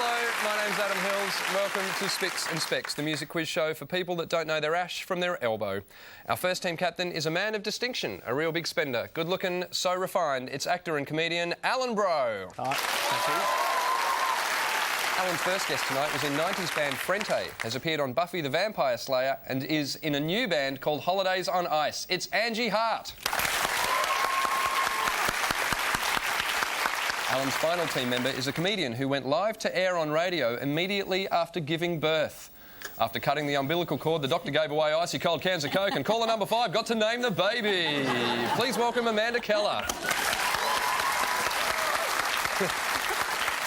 Hello, my name's Adam Hills. Welcome to Spicks and Specs, the music quiz show for people that don't know their ash from their elbow. Our first team captain is a man of distinction, a real big spender, good-looking, so refined. It's actor and comedian Alan Bro. Hi. Thank you. Alan's first guest tonight was in 90s band Frente, has appeared on Buffy the Vampire Slayer and is in a new band called Holidays on Ice. It's Angie Hart. Alan's final team member is a comedian who went live to air on radio immediately after giving birth. After cutting the umbilical cord, the doctor gave away icy cold cans of Coke and caller number 5 got to name the baby. Please welcome Amanda Keller.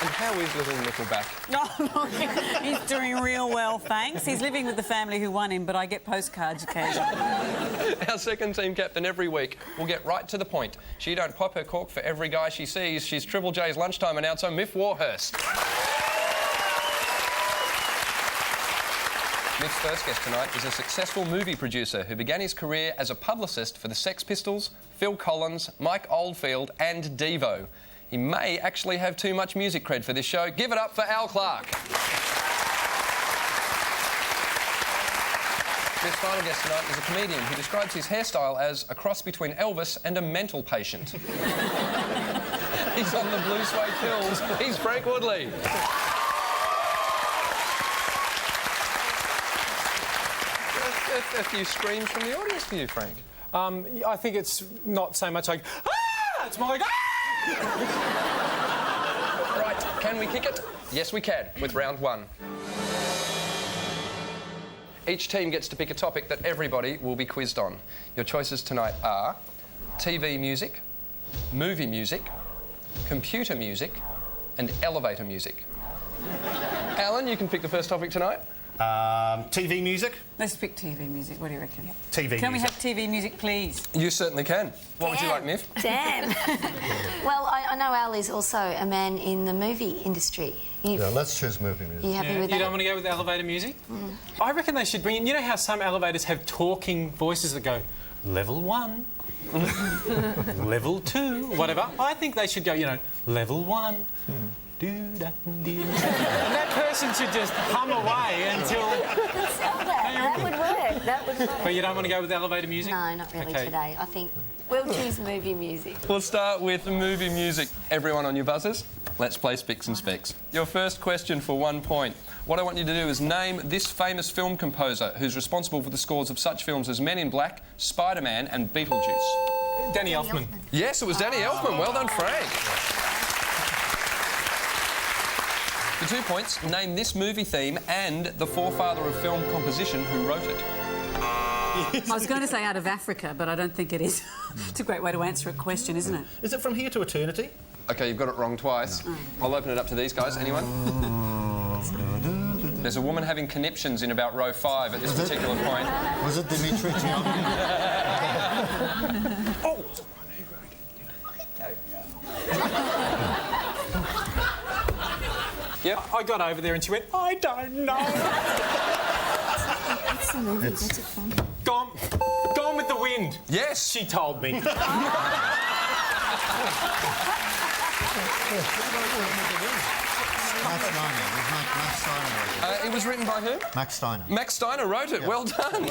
And how is little Nickelback? No, he's doing real well, thanks. He's living with the family who won him, but I get postcards occasionally. Our second team captain every week will get right to the point. She don't pop her cork for every guy she sees. She's Triple J's lunchtime announcer, Miff Warhurst. Miff's first guest tonight is a successful movie producer who began his career as a publicist for the Sex Pistols, Phil Collins, Mike Oldfield and Devo. He may actually have too much music cred for this show. Give it up for Al Clark. This final guest tonight is a comedian who describes his hairstyle as a cross between Elvis and a mental patient. He's on the blue suede pills. He's Frank Woodley. A few screams from the audience for you, Frank. I think it's not so much like, ah! It's more like, ah! Right, can we kick it? Yes, we can, with round one. Each team gets to pick a topic that everybody will be quizzed on. Your choices tonight are TV music, movie music, computer music, and elevator music. Alan, you can pick the first topic tonight. TV music. Let's pick TV music. What do you reckon? TV music. Can we have TV music, please? You certainly can. What would you like, Miff? Damn. Well, I know Al is also a man in the movie industry. Yeah, let's choose movie music. You happy with that? You don't want to go with elevator music? I reckon they should bring in... You know how some elevators have talking voices that go, level 1, level 2, whatever? I think they should go, you know, level 1. And that person should just hum away until... That would work. That would work. But you don't want to go with elevator music? No, not really Okay. today. I think we'll choose movie music. We'll start with movie music. Everyone on your buzzers? Let's play Spicks and Specs. Your first question for 1 point. What I want you to do is name this famous film composer who's responsible for the scores of such films as Men in Black, Spider-Man and Beetlejuice. Danny Elfman. Yes, it was Danny Elfman. Well done, Frank. For 2 points, name this movie theme and the forefather of film composition who wrote it. I was going to say Out of Africa, but I don't think it is. It's a great way to answer a question, isn't it? Is it From Here to Eternity? OK, you've got it wrong twice. I'll open it up to these guys. Anyone? There's a woman having conniptions in about row 5 at this particular point. Was it Dimitri Tiomkin? Oh! Yep. I got over there and she went, I don't know. What's the movie? What's it from? Gone with the Wind. Yes! She told me. Max Steiner. Max Steiner. It was written by who? Max Steiner. Max Steiner wrote it. Well done.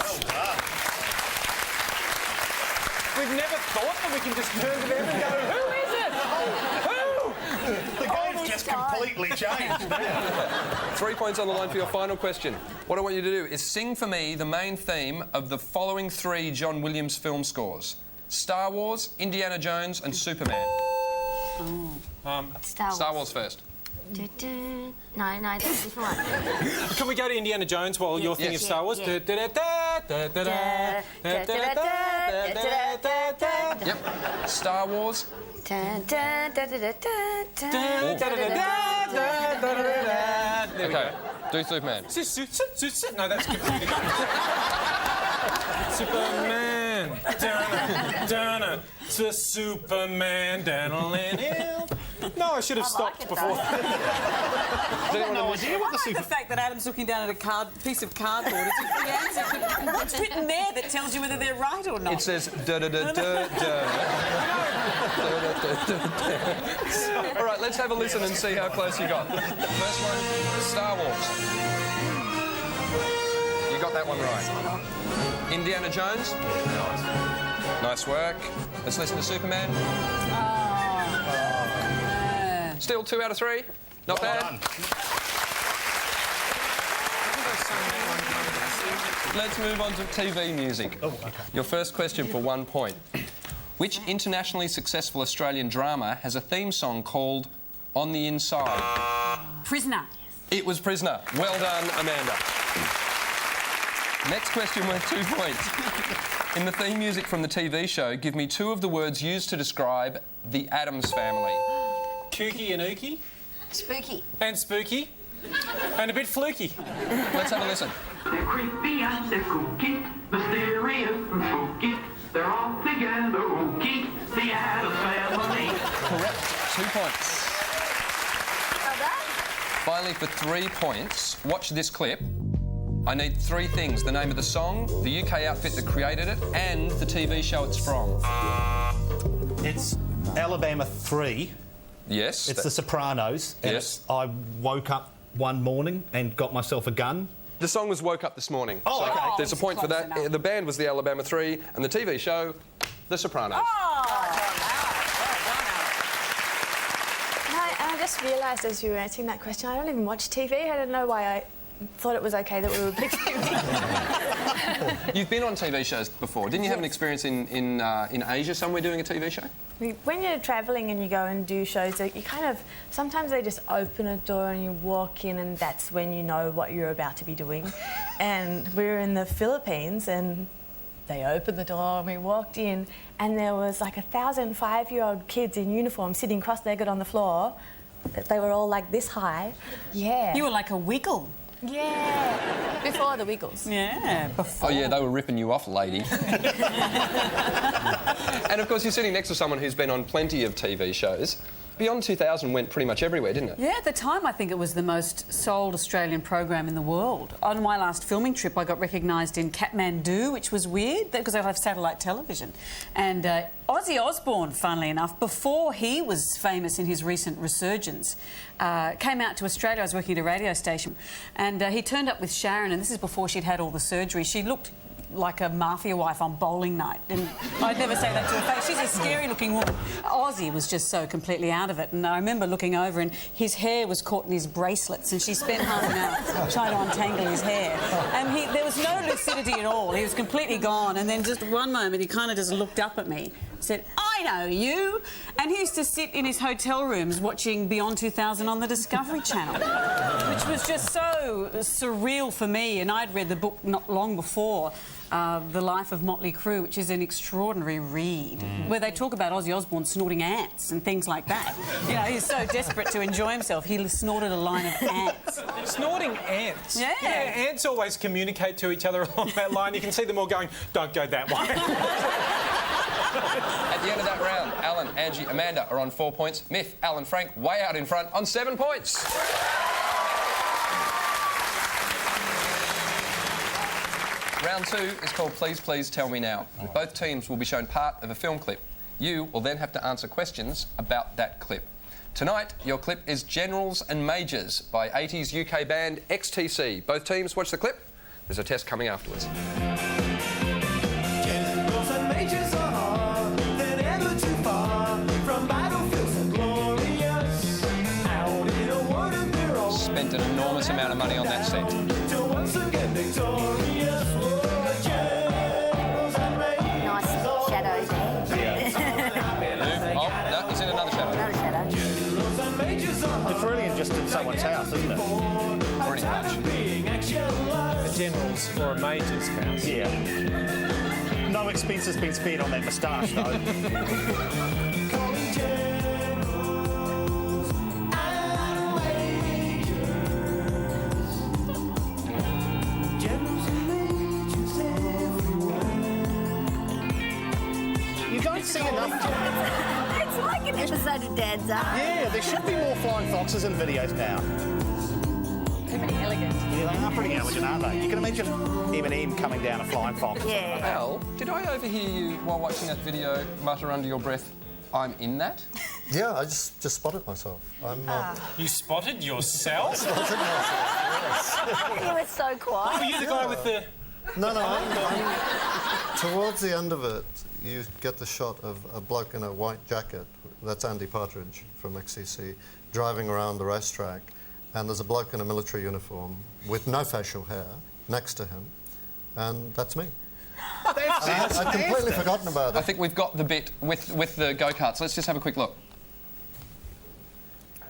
We've never thought that we can just turn to them and go, who is it? Who? The game's just completely changed. 3 points on the line for your final question. What I want you to do is sing for me the main theme of the following 3 John Williams film scores. Star Wars, Indiana Jones and Superman. Star Wars first. No, that's a different one. Can we go to Indiana Jones while you're thinking of Star Wars? Yeah. Yep. Star Wars. Okay. Do Superman. No, that's completely Superman. Dun-dun, to Superman. No, I should have stopped it, before. I've got no idea what the I like super... the fact that Adam's looking down at a piece of cardboard. It's the answer. What's written there that tells you whether they're right or not? It says da da da da da. All right, let's have a listen and see how close you got. First one, Star Wars. You got that one right. Indiana Jones. Nice work. Let's listen to Superman. Still 2 out of 3. Not bad. Done. Let's move on to TV music. Oh, okay. Your first question for 1 point. Which internationally successful Australian drama has a theme song called On the Inside? Prisoner. It was Prisoner. Well done, Amanda. Next question worth 2 points. In the theme music from the TV show, give me 2 of the words used to describe the Addams family. Kooky and ooky. Spooky. And spooky. And a bit fluky. Let's have a listen. They're creepy and they're kooky, mysterious and spooky. They're all together ooky, the Addams family. Correct. 2 points. Finally, for 3 points, watch this clip. I need 3 things: the name of the song, the UK outfit that created it, and the TV show it's from. It's Alabama 3. Yes. It's The Sopranos. And Yes. I woke up one morning and got myself a gun. The song was Woke Up This Morning. Oh, so okay. there's a point for Close that. enough. The band was the Alabama 3 and the TV show, The Sopranos. I just realised as you were answering that question, I don't even watch TV. I don't know why I thought it was okay that we were picking TV. You've been on TV shows before. Didn't you have an experience in Asia somewhere doing a TV show? When you're travelling and you go and do shows, you kind of... Sometimes they just open a door and you walk in and that's when you know what you're about to be doing. And we were in the Philippines and they opened the door and we walked in and there was like 1,000 5-year-old kids in uniform sitting cross-legged on the floor. They were all like this high. Yeah. You were like a wiggle. Yeah. Before the Wiggles. Yeah, before. Oh, yeah, they were ripping you off, lady. And, of course, you're sitting next to someone who's been on plenty of TV shows. Beyond 2000 went pretty much everywhere, didn't it? Yeah, at the time I think it was the most sold Australian program in the world. On my last filming trip I got recognised in Kathmandu, which was weird because I have satellite television. And Ozzy Osbourne, funnily enough, before he was famous in his recent resurgence, came out to Australia. I was working at a radio station and he turned up with Sharon, and this is before she'd had all the surgery. She looked like a mafia wife on bowling night, and I'd never say that to her face. She's a scary-looking woman. Ozzy was just so completely out of it, and I remember looking over and his hair was caught in his bracelets, and she spent half an hour trying to untangle his hair. And there was no lucidity at all. He was completely gone, and then just one moment he kind of just looked up at me, said, "I know you," and he used to sit in his hotel rooms watching Beyond 2000 on the Discovery Channel, which was just so surreal for me. And I'd read the book not long before, The Life of Motley Crue, which is an extraordinary read, where they talk about Ozzy Osbourne snorting ants and things like that. You know, he's so desperate to enjoy himself, he snorted a line of ants. Snorting ants. Yeah. Ants always communicate to each other along that line. You can see them all going, "Don't go that way." At the end of that round, Alan, Angie, Amanda are on 4 points. Miff, Alan, Frank way out in front on 7 points. Round 2 is called Please, Please Tell Me Now. Both teams will be shown part of a film clip. You will then have to answer questions about that clip. Tonight, your clip is Generals and Majors by 80s UK band XTC. Both teams, watch the clip. There's a test coming afterwards. Generals and majors are hard, they're never too far from battlefields so glorious. Out in a world of their own. Spent an enormous amount of money on that set. To once again victorious. Whoa, generals and majors. Nice shadows there. Oh, no, he's in another shadow. Another shadow. Generals and majors are hard. It's really just in someone's house, isn't it? Pretty much. Being actualized. A general's or a major's house. Yeah. No expense has been spared on that moustache, though. Calling generals and majors. Generals and majors everywhere. You don't see enough. It's like an episode do dads are. Yeah, there should be more flying foxes in videos now. They're pretty elegant. Yeah, they are pretty elegant, aren't they? You can imagine Eminem coming down a flying fox. Yeah. Al, did I overhear you while watching that video mutter under your breath, "I'm in that"? Yeah, I just spotted myself. I'm You spotted yourself? spotted myself. You were so Were quiet. you the guy with the... No, I'm towards the end of it, you get the shot of a bloke in a white jacket. That's Andy Partridge from XCC, driving around the racetrack, and there's a bloke in a military uniform with no facial hair next to him, and that's me. I'd completely forgotten about I it. think we've got the bit with the go-karts. Let's just have a quick look.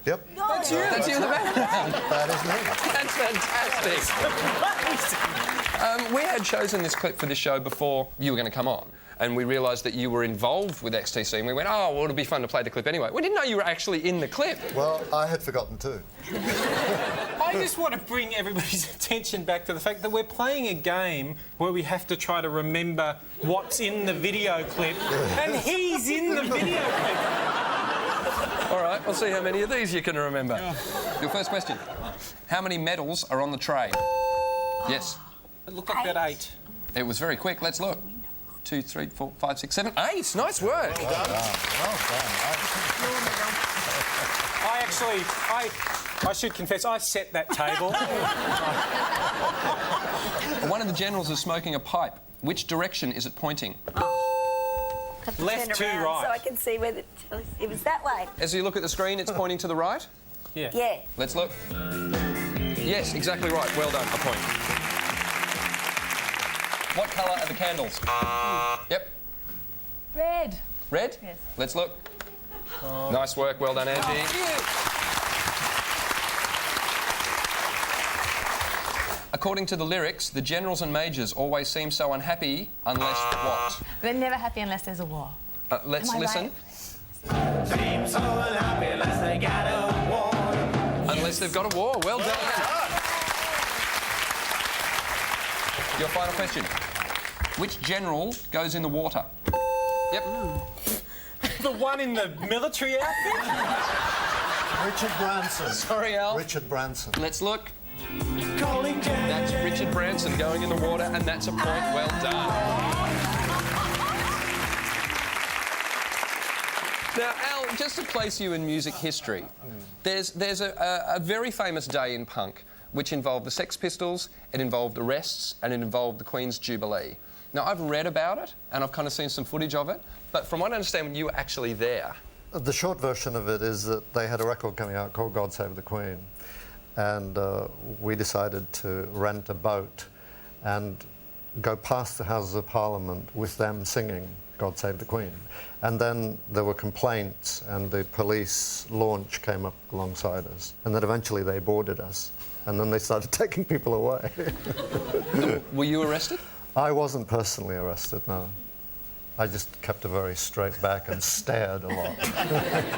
Yep, That's you in the background. that is me. That's fantastic. We had chosen this clip for this show before you were going to come on, and we realised that you were involved with XTC, and we went, oh, well, it'll be fun to play the clip anyway. We didn't know you were actually in the clip. Well, I had forgotten too. I just want to bring everybody's attention back to the fact that we're playing a game where we have to try to remember what's in the video clip, and he's in the video clip. All right, we'll see how many of these you can remember. Your first question. How many medals are on the tray? Yes. It looked like about 8. It was very quick. Let's look. 2, 3, 4, 5, 6, 7, 8. Nice work. I should confess, I set that table. One of the generals is smoking a pipe. Which direction is it pointing? Left to right. So I can see where it was that way. As you look at the screen, it's pointing to the right. Yeah. Yeah. Let's look. Yes, exactly right. Well done. A point. What colour are the candles? Yep. Red. Red? Yes. Let's look. Nice work. Well done, Angie. According to the lyrics, the generals and majors always seem so unhappy unless what? They're never happy unless there's a war. Let's Am I listen. right? Seems so unhappy unless they got a war. Unless they've got a war. Well done. Your final question. Which general goes in the water? Yep. The one in the military outfit? Richard Branson. Sorry, Al. Richard Branson. Let's look. Calling That's Richard Branson going in the water, and that's a point. Well done. Now, Al, just to place you in music history, there's a very famous day in punk which involved the Sex Pistols, it involved arrests, and it involved the Queen's Jubilee. Now, I've read about it, and I've kind of seen some footage of it, but from what I understand, you were actually there. The short version of it is that they had a record coming out called God Save the Queen, and we decided to rent a boat and go past the Houses of Parliament with them singing God Save the Queen. And then there were complaints, and the police launch came up alongside us, and then eventually they boarded us, and then they started taking people away. Were you arrested? I wasn't personally arrested, no. I just kept a very straight back and stared a lot.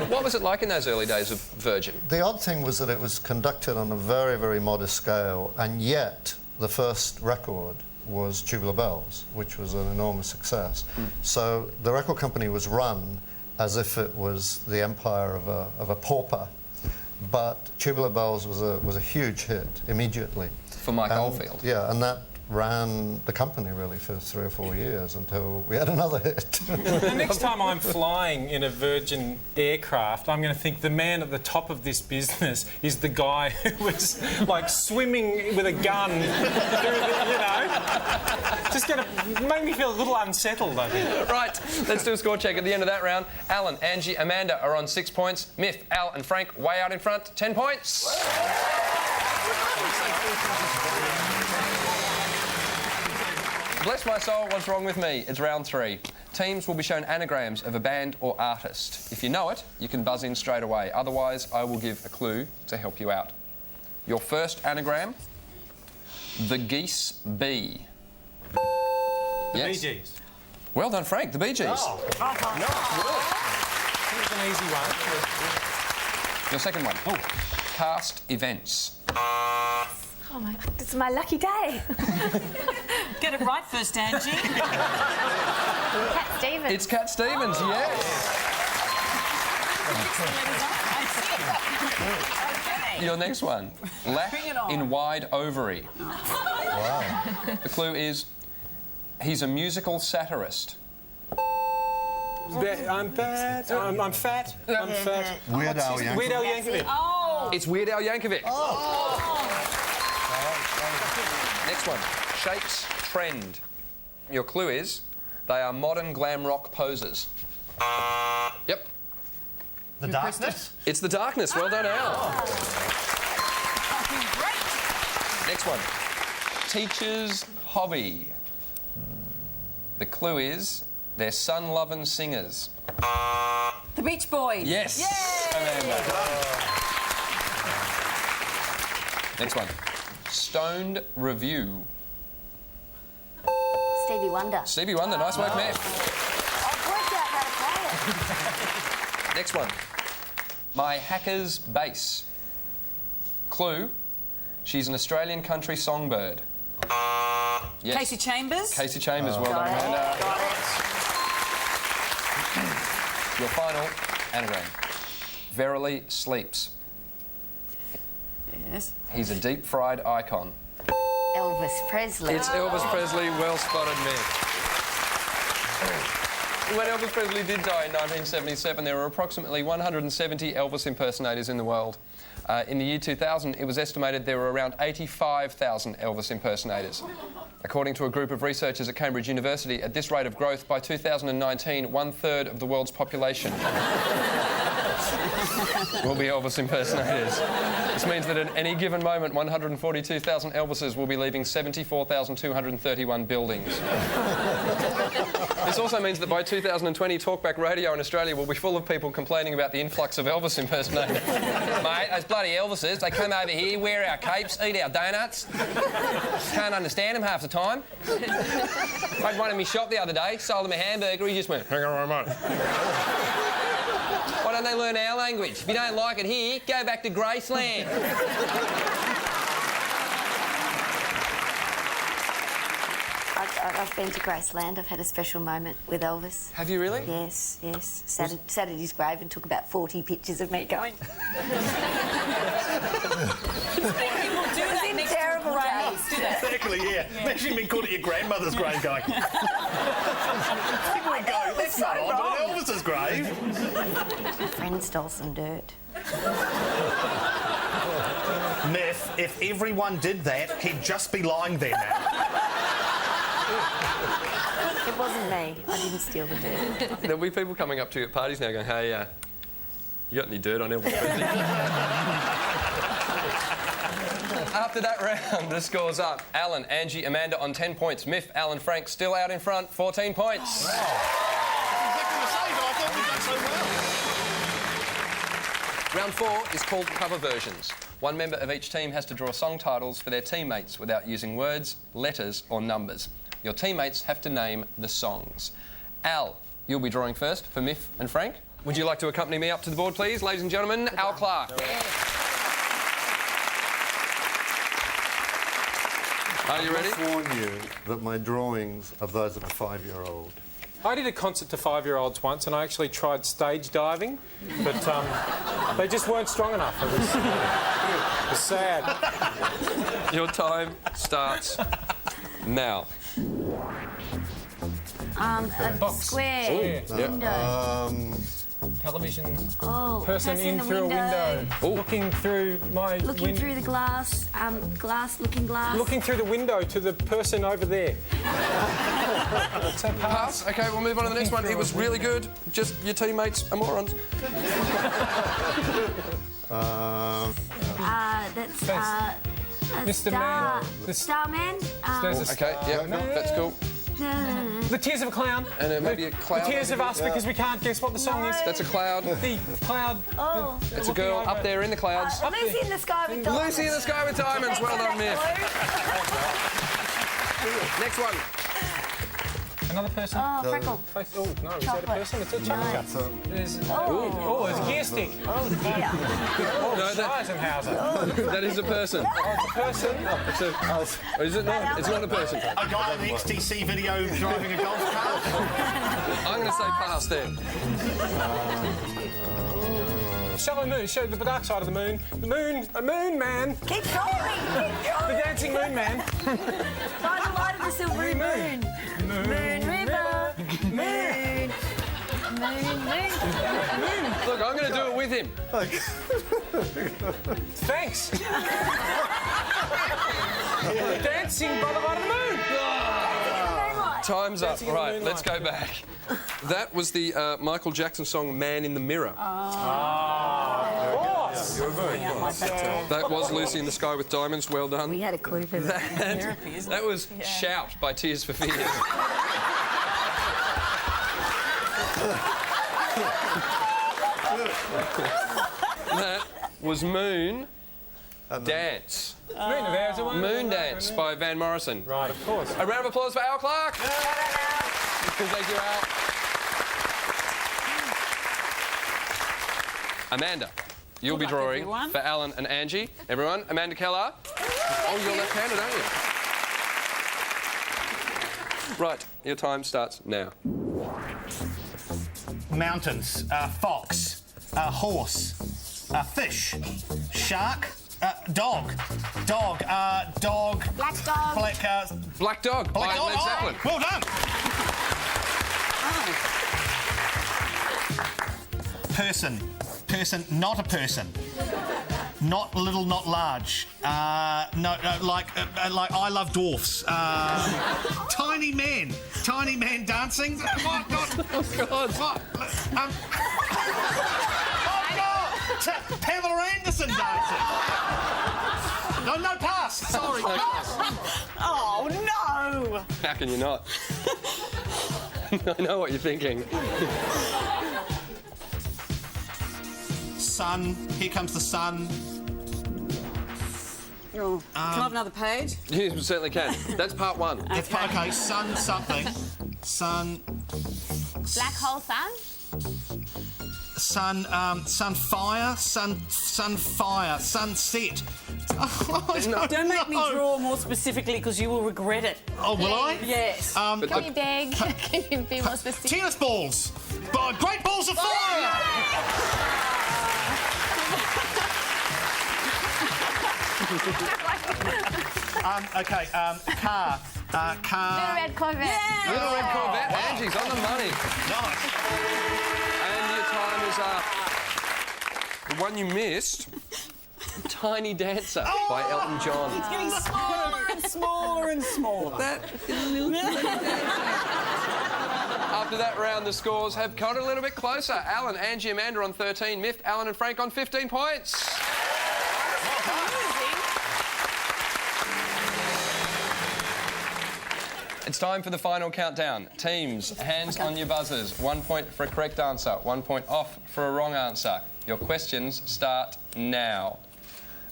What was it like in those early days of Virgin? The odd thing was that it was conducted on a very, very modest scale, and yet the first record was Tubular Bells, which was an enormous success. So the record company was run as if it was the empire of a pauper, but Tubular Bells was a huge hit immediately. For Mike Oldfield? Yeah, and that ran the company really for 3 or 4 years until we had another hit. The next time I'm flying in a Virgin aircraft, I'm going to think the man at the top of this business is the guy who was like swimming with a gun through the, you know. Just going to make me feel a little unsettled, I think. Right, let's do a score check at the end of that round. Alan, Angie, Amanda are on 6 points. Myth, Al and Frank way out in front, 10 points. Bless my soul, what's wrong with me? It's round 3. Teams will be shown anagrams of a band or artist. If you know it, you can buzz in straight away. Otherwise, I will give a clue to help you out. Your first anagram, the Geese Bee. The Bee Gees. Well done, Frank, the Bee Gees. Oh, it was an easy one. Your second one, past events. Oh my God, it's my lucky day. Get it right first, Angie. Cat Stevens. It's Cat Stevens, yes. Your next one. Lack Bring it on. in wide ovary. Wow. The clue is he's a musical satirist. I'm bad. I'm fat. I'm fat. Weird Al Yankovic. Weird Al Yankovic. Oh! It's Weird Al Yankovic. Next one. Shapes trend. Your clue is they are modern glam rock posers. Yep. The Darkness? It's The Darkness. Well done, Al. Next one. Teacher's hobby. The clue is they're sun-loving singers. The Beach Boys. Yes. Amanda. Next one. Stoned review. Stevie Wonder. Stevie Wonder. Nice work, Matt. I've worked out how to play it. Next one. My hacker's bass. Clue. She's an Australian country songbird. Yes. Casey Chambers. Casey Chambers. Well done, Amanda. Your final anagram. Verily sleeps. Yes. He's a deep-fried icon. Elvis Presley. It's Elvis Presley. Well spotted, Mick. When Elvis Presley did die in 1977, there were approximately 170 Elvis impersonators in the world. In the year 2000, it was estimated there were around 85,000 Elvis impersonators. According to a group of researchers at Cambridge University, at this rate of growth, by 2019, 1/3 of the world's population will be Elvis impersonators. This means that at any given moment, 142,000 Elvises will be leaving 74,231 buildings. This also means that by 2020, talkback radio in Australia will be full of people complaining about the influx of Elvis impersonators. Mate, those bloody Elvises, they come over here, wear our capes, eat our donuts. Can't understand them half the time. I had one in my shop the other day, sold him a hamburger, he just went, hang on a moment. Why don't they learn our language? If you don't like it here, go back to Graceland. I've been to Graceland. I've had a special moment with Elvis. Have you really? Yes. Sat at his grave and took about 40 pictures of me going. People do that in next terrible to days. graves, do they? Exactly, yeah. Imagine being caught at your grandmother's grave going. People would go, that's so not on, but wrong. at Elvis's grave. My friend stole some dirt. Neff, if everyone did that, he'd just be lying there now. It wasn't me. I didn't steal the dirt. There'll be people coming up to you at parties now going, hey, you got any dirt on Elvis Presley? After that round, the score's up. Alan, Angie, Amanda on 10 points. Miff, Alan, Frank still out in front, 14 points. Exactly the same. I thought we done so well. Round 4 is called cover versions. One member of each team has to draw song titles for their teammates without using words, letters or numbers. Your teammates have to name the songs. Al, you'll be drawing first for Miff and Frank. Would you like to accompany me up to the board, please, ladies and gentlemen? Al Clark. Are you ready? I warn you that my drawings are those of a 5-year-old. I did a concert to 5-year-olds once, and I actually tried stage diving, but they just weren't strong enough. It was sad. Your time starts now. A square window. Television Oh, person in through a window. Looking through my Looking through the glass. Looking glass. Looking through the window to the person over there. Pass. OK, we'll move on to the next one. It was really good. Just your teammates are morons. That's a Mr. star. Man. Starman. There's a OK, yeah, that's cool. The Tears of a Clown. And maybe a cloud. The Tears of Us, because we can't guess what the song is. That's a cloud. The cloud. Oh. It's a girl up there in the clouds. Lucy in the Sky with Diamonds. Lucy in the Sky with Diamonds. Well done, Miff. Next one. Another person. Oh, Freckle. Oh, no, is that a Chocolate. person? It's a chocolate. It's Oh, it's a gear stick. Oh, dear. Oh, Scheisenhauser. that is a person. Oh, it's a person. It's a, is it not? It's not a person. A guy in the XTC video driving a golf cart. I'm going to say pass there. Shallow Moon. Show the dark side of the moon. The moon, a moon man. Keep going. The dancing moon man. By the light of the silvery moon. Moon river. Moon. Moon, moon. Look, I'm going to do it with him. Thanks. Dancing by the light of the moon. Time's up. Dancing in the Right, moonlight. let's go back. That was the Michael Jackson song "Man in the Mirror." That was Lucy in the Sky with Diamonds. Well done. We had a clue for that. That was Shout by Tears for Fears. That was Moon Dance. Moon of ours, one. Moon Dance by Van Morrison. Right, of course. A round of applause for Al Clark. Thank you, Al. Amanda, you'll be Good luck, drawing everyone. for Alan and Angie. Everyone, Amanda Keller. Oh, you're left-handed, aren't you? Right, your time starts now. Mountains, fox, horse, fish, shark, dog, dog, Black dog. Black Dog by dog. Led Zeppelin. Oh, well done. Person, not a person. Not little, not large. No, like I love dwarfs. Tiny man dancing. What? Oh, God. What? Oh God! Pamela Anderson dancing. No, pass. Sorry, pass. Oh, no! How can you not? I know what you're thinking. Sun. Here comes the sun. Oh, can I have another page? You certainly can. That's part one. Okay, sun something. Sun. Black hole sun. Sun fire. Sun fire. Sunset. Don't make me draw more specifically because you will regret it. Oh, will I? Yes. Can you beg? Can you be more specific? Tennis balls. Great balls of fire. Okay. Car. Little red Corvette. Little Red Corvette. Angie's on the money. Nice. And your time is up. The one you missed, Tiny Dancer by Elton John. It's getting smaller and smaller and smaller. After that round, the scores have got a little bit closer. Alan, Angie, Amanda on 13. Miff, Alan and Frank on 15 points. It's time for the final countdown. Teams, hands on your buzzers. 1 point for a correct answer, 1 point off for a wrong answer. Your questions start now.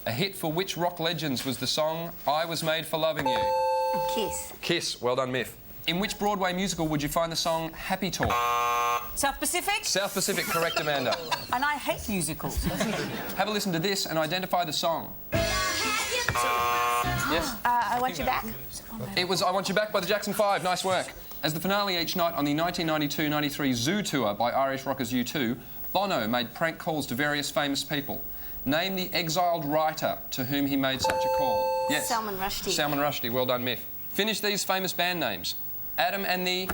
A hit for which rock legends was the song I Was Made for Loving You? Kiss. Kiss. Well done, Miff. In which Broadway musical would you find the song Happy Talk? South Pacific? South Pacific, correct, Amanda. And I hate musicals. Have a listen to this and identify the song. Yes? I want you back. It was I Want You Back by the Jackson 5. Nice work. As the finale each night on the 1992-93 Zoo Tour by Irish rockers U2, Bono made prank calls to various famous people. Name the exiled writer to whom he made such a call. Yes. Salman Rushdie. Salman Rushdie. Well done, Miff. Finish these famous band names. Adam and the...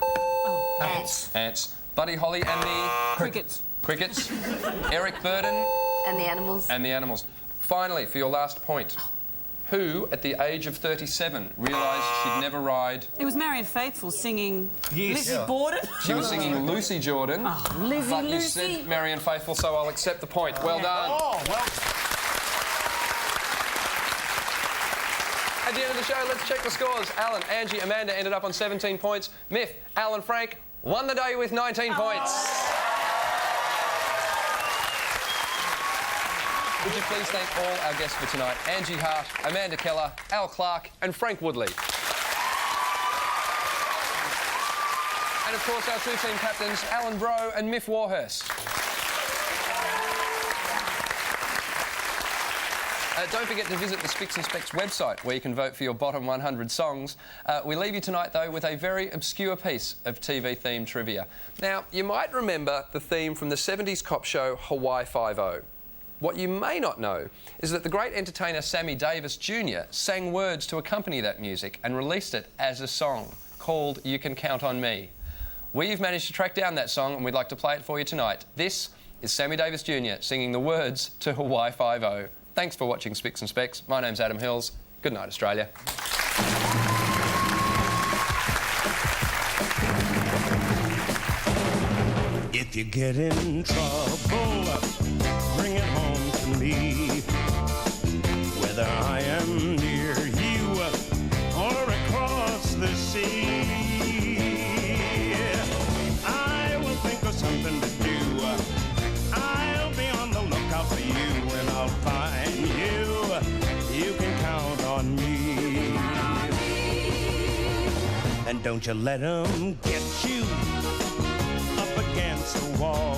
Ants. Ants. Buddy Holly and the... Crickets. Crickets. Eric Burdon And the animals. and the Animals. Finally, for your last point. Who, at the age of 37, realised she'd never ride... It was Marianne Faithfull singing Yes. Lizzie Borden. She was singing Lucy Jordan. Lizzie, But you Lucy. said Marianne Faithfull, so I'll accept the point. Well done. Oh, well. At the end of the show, let's check the scores. Alan, Angie, Amanda ended up on 17 points. Miff, Alan, Frank won the day with 19 points. Would you please thank all our guests for tonight? Angie Hart, Amanda Keller, Al Clark and Frank Woodley. And of course our two team captains, Alan Bro and Miff Warhurst. Don't forget to visit the Spicks and Specs website where you can vote for your bottom 100 songs. We leave you tonight, though, with a very obscure piece of TV-themed trivia. Now, you might remember the theme from the 70s cop show Hawaii Five-0. What you may not know is that the great entertainer Sammy Davis Jr. sang words to accompany that music and released it as a song called You Can Count on Me. We've managed to track down that song and we'd like to play it for you tonight. This is Sammy Davis Jr. singing the words to Hawaii Five-0. Thanks for watching Spicks and Specks. My name's Adam Hills. Good night, Australia. If you get in trouble, bring it home to me. Whether I am near you or across the sea, I will think of something to do. I'll be on the lookout for you and I'll find you. You can count on me. And don't you let 'em get you up against the wall.